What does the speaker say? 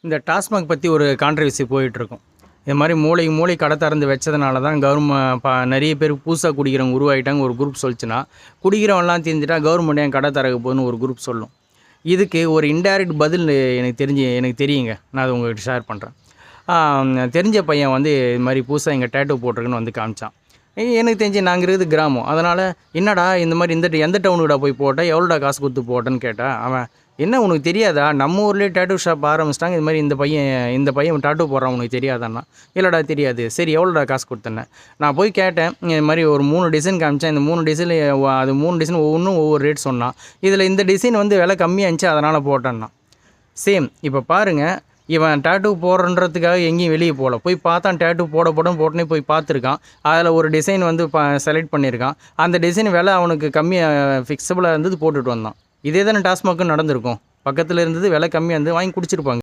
இந்த டாஸ்மாக் பற்றி ஒரு கான்ட்ரவர்சி போயிட்டுருக்கும். இது மாதிரி மூளை கடை திறந்து வச்சதுனால தான் நிறைய பேர் புதுசாக குடிக்கிறவங்க உருவாகிட்டாங்க ஒரு குரூப் சொல்லிச்சுன்னா, குடிக்கிறவன்லாம் தெரிஞ்சுட்டா கவர்மெண்ட் ஏன் கடை திறக்க போகுதுன்னு ஒரு குரூப் சொல்லும். இதுக்கு ஒரு இன்டைரக்ட் பதில் எனக்கு தெரியுங்க. நான் அது உங்கள்கிட்ட ஷேர் பண்ணுறேன். தெரிஞ்ச பையன் வந்து இது மாதிரி புதுசாக எங்கள் டேட்டூ போட்டிருக்குன்னு வந்து காமிச்சான். எனக்கு தெரிஞ்சு நாங்கள் இருக்கிறது கிராமம். அதனால் என்னடா இந்த மாதிரி எந்த டவுனுக்குடா போய் போட்டேன், எவ்வளோடா காசு கொடுத்து போட்டேன்னு கேட்டால், அவன் என்ன உனக்கு தெரியாதா, நம்ம ஊர்லேயே டேட்டூ ஷாப் ஆரம்பிச்சிட்டாங்க, இது மாதிரி இந்த பையன் டேட்டூ போடுறான் உனக்கு தெரியாதான்னா, இல்லைடா தெரியாது. சரி எவ்வளோடா காசு கொடுத்தேன்னு நான் போய் கேட்டேன். இது மாதிரி ஒரு 3 டிசைன் காமிச்சேன். இந்த 3 டிசைன் அது 3 டிசைன் ஒவ்வொன்றும் ஒவ்வொரு ரேட் சொன்னான். இதில் இந்த டிசைன் வந்து விலை கம்மியாக இருந்துச்சு, அதனால் போட்டேன்னா. சேம் இப்போ பாருங்கள், இவன் டேட்டூ போடுறன்றதுக்காக எங்கேயும் வெளியே போகல, போய் பார்த்தான் டேட்டூ போட்டோன்னே போய் பார்த்துருக்கான். அதில் ஒரு டிசைன் வந்து செலக்ட் பண்ணியிருக்கான். அந்த டிசைன் விலை அவனுக்கு கம்மியாக ஃபிக்ஸபிளாக இருந்தது, போட்டுட்டு வந்தான். இதே தானே டாஸ்மாக்கும் நடந்திருக்கும். பக்கத்தில் இருந்தது, விலை கம்மியாக இருந்து வாங்கி குடிச்சிருப்பாங்க.